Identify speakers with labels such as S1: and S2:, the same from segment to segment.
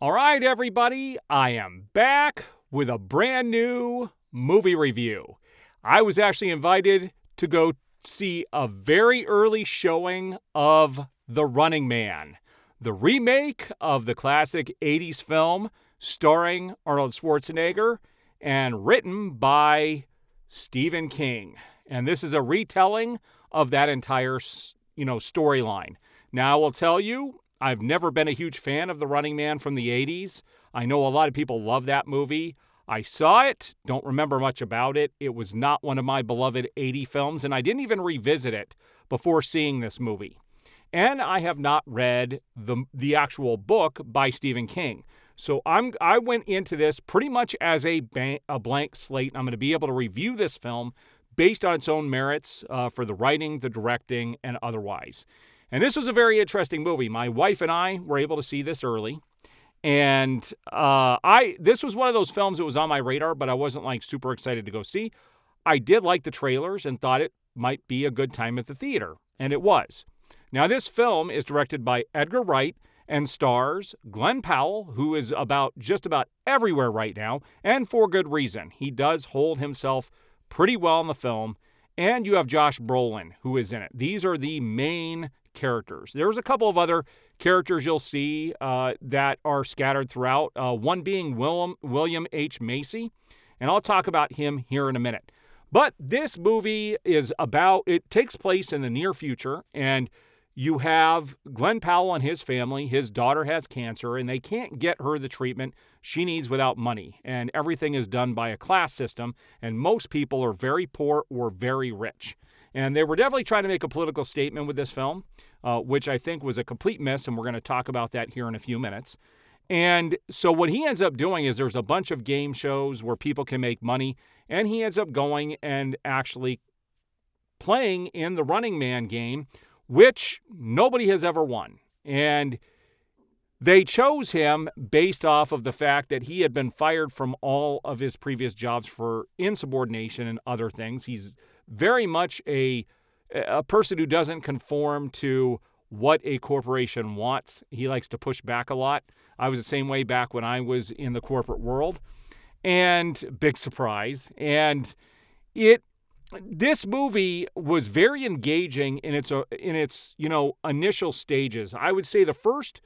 S1: All right, everybody, I am back with a brand new movie review. I was actually invited to go see a very early showing of The Running Man, the remake of the classic 80s film starring Arnold Schwarzenegger and written by Stephen King. And this is a retelling of that entire, storyline. Now, I will tell you, I've never been a huge fan of The Running Man from the 80s. I know a lot of people love that movie. I saw it, don't remember much about it. It was not one of my beloved 80 films, and I didn't even revisit it before seeing this movie. And I have not read the actual book by Stephen King. So I went into this pretty much as a blank slate. I'm going to be able to review this film based on its own merits for the writing, the directing, and otherwise. And this was a very interesting movie. My wife and I were able to see this early. And this was one of those films that was on my radar, but I wasn't super excited to go see. I did like the trailers and thought it might be a good time at the theater. And it was. Now, this film is directed by Edgar Wright and stars Glenn Powell, who is just about everywhere right now, and for good reason. He does hold himself pretty well in the film. And you have Josh Brolin, who is in it. These are the main characters. There's a couple of other characters you'll see that are scattered throughout, one being William H. Macy, and I'll talk about him here in a minute. But this movie it takes place in the near future, and you have Glenn Powell and his family. His daughter has cancer, and they can't get her the treatment she needs without money, and everything is done by a class system, and most people are very poor or very rich. And they were definitely trying to make a political statement with this film, which I think was a complete miss, and we're going to talk about that here in a few minutes. And so what he ends up doing is there's a bunch of game shows where people can make money, and he ends up going and actually playing in the Running Man game, which nobody has ever won. And they chose him based off of the fact that he had been fired from all of his previous jobs for insubordination and other things. He's very much a person who doesn't conform to what a corporation wants. He likes to push back a lot. I was the same way back when I was in the corporate world. And big surprise. And this movie was very engaging in its initial stages. I would say the first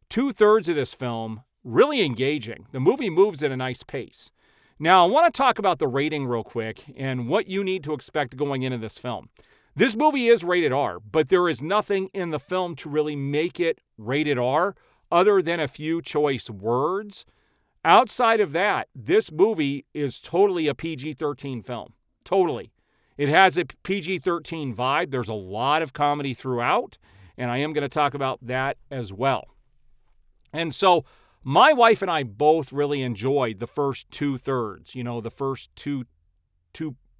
S1: 2/3 of this film really engaging. The movie moves at a nice pace. Now, I want to talk about the rating real quick and what you need to expect going into this film. This movie is rated R, but there is nothing in the film to really make it rated R other than a few choice words. Outside of that, this movie is totally a PG-13 film. Totally. It has a PG-13 vibe. There's a lot of comedy throughout, and I am going to talk about that as well. And so my wife and I both really enjoyed the first 2/3, the first two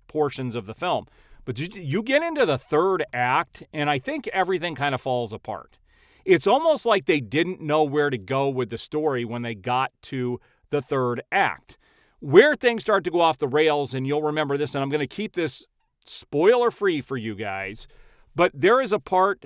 S1: portions of the film. But you get into the third act, and I think everything kind of falls apart. It's almost like they didn't know where to go with the story when they got to the third act. Where things start to go off the rails, and you'll remember this, and I'm going to keep this spoiler-free for you guys, but there is a part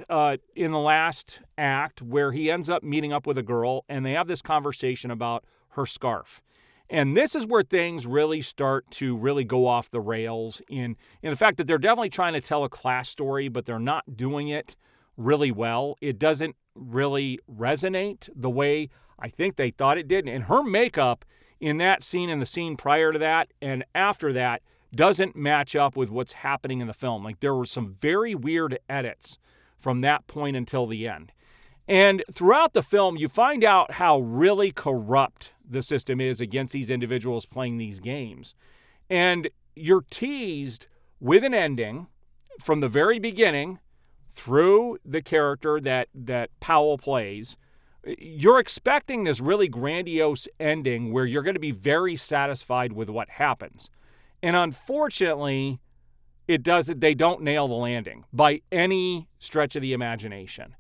S1: in the last act where he ends up meeting up with a girl, and they have this conversation about her scarf. And this is where things really start to really go off the rails in the fact that they're definitely trying to tell a class story, but they're not doing it really well. It doesn't really resonate the way I think they thought it did. And her makeup in that scene and the scene prior to that and after that doesn't match up with what's happening in the film. There were some very weird edits from that point until the end. And throughout the film, you find out how really corrupt the system is against these individuals playing these games. And you're teased with an ending from the very beginning through the character that Powell plays. You're expecting this really grandiose ending where you're going to be very satisfied with what happens. And unfortunately, they don't nail the landing by any stretch of the imagination.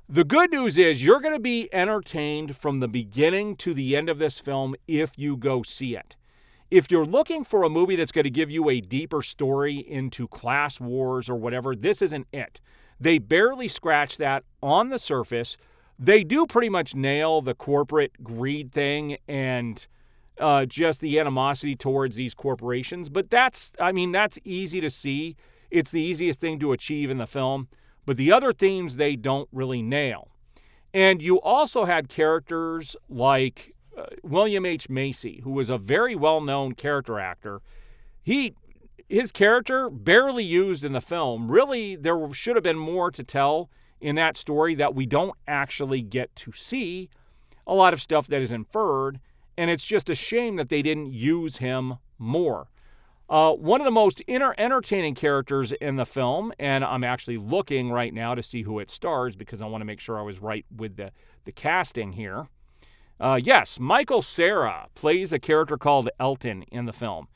S1: The good news is you're going to be entertained from the beginning to the end of this film if you go see it. If you're looking for a movie that's going to give you a deeper story into class wars or whatever, this isn't it. They barely scratch that on the surface. They do pretty much nail the corporate greed thing and just the animosity towards these corporations. But that's easy to see. It's the easiest thing to achieve in the film. But the other themes they don't really nail. And you also had characters like William H. Macy, who was a very well-known character actor. His character, barely used in the film. Really, there should have been more to tell in that story that we don't actually get to see. A lot of stuff that is inferred, and it's just a shame that they didn't use him more. One of the most entertaining characters in the film, and I'm actually looking right now to see who it stars because I want to make sure I was right with the casting here. Yes, Michael Cera plays a character called Elton in the film.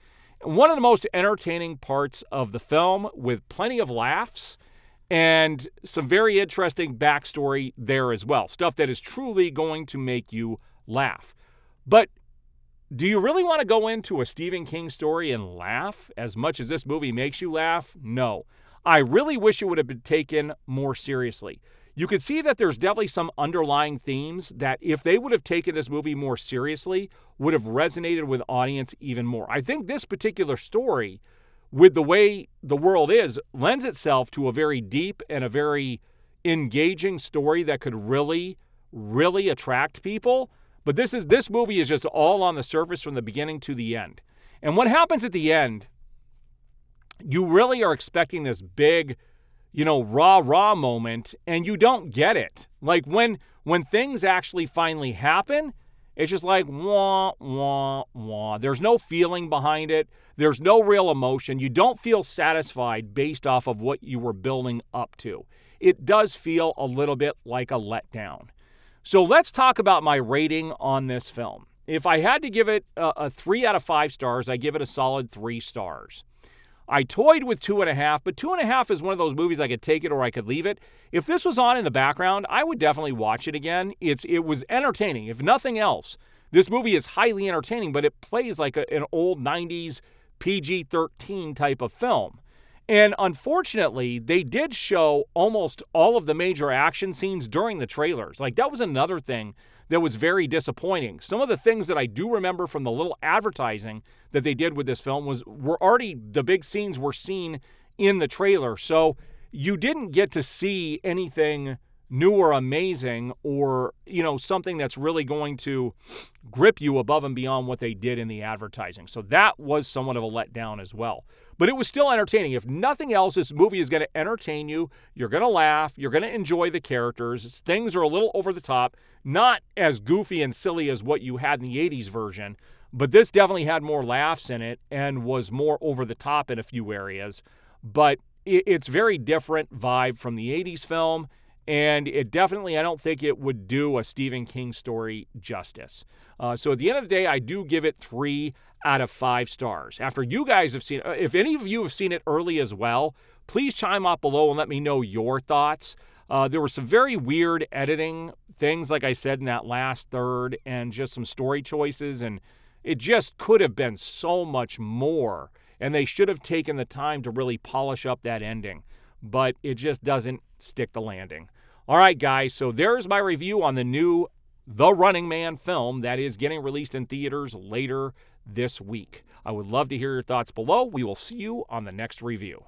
S1: One of the most entertaining parts of the film, with plenty of laughs and some very interesting backstory there as well. Stuff that is truly going to make you laugh. But do you really want to go into a Stephen King story and laugh as much as this movie makes you laugh? No. I really wish it would have been taken more seriously. You could see that there's definitely some underlying themes that if they would have taken this movie more seriously, would have resonated with audience even more. I think this particular story, with the way the world is, lends itself to a very deep and a very engaging story that could really, really attract people. But this movie is just all on the surface from the beginning to the end. And what happens at the end, you really are expecting this big, rah moment, and you don't get it. Like when things actually finally happen, it's just like wah, wah, wah. There's no feeling behind it. There's no real emotion. You don't feel satisfied based off of what you were building up to. It does feel a little bit like a letdown. So let's talk about my rating on this film. If I had to give it a 3 out of 5 stars, I give it a solid 3 stars. I toyed with 2.5, but 2.5 is one of those movies I could take it or I could leave it. If this was on in the background, I would definitely watch it again. It was entertaining. If nothing else, this movie is highly entertaining, but it plays like an old 90s PG-13 type of film. And unfortunately, they did show almost all of the major action scenes during the trailers. Like, that was another thing that was very disappointing. Some of the things that I do remember from the little advertising that they did with this film were already, the big scenes were seen in the trailer. So you didn't get to see anything new or amazing or, something that's really going to grip you above and beyond what they did in the advertising. So that was somewhat of a letdown as well. But it was still entertaining. If nothing else, this movie is going to entertain you. You're going to laugh. You're going to enjoy the characters. Things are a little over the top, not as goofy and silly as what you had in the 80s version, but this definitely had more laughs in it and was more over the top in a few areas. But it's very different vibe from the 80s film, and it definitely, I don't think it would do a Stephen King story justice. So at the end of the day, I do give it 3 out of 5 stars. After you guys have seen it, if any of you have seen it early as well, please chime up below and let me know your thoughts. There were some very weird editing things, like I said, in that last third, and just some story choices, and it just could have been so much more, and they should have taken the time to really polish up that ending, but it just doesn't stick the landing. All right, guys, so there's my review on the new The Running Man film that is getting released in theaters later this week. I would love to hear your thoughts below. We will see you on the next review.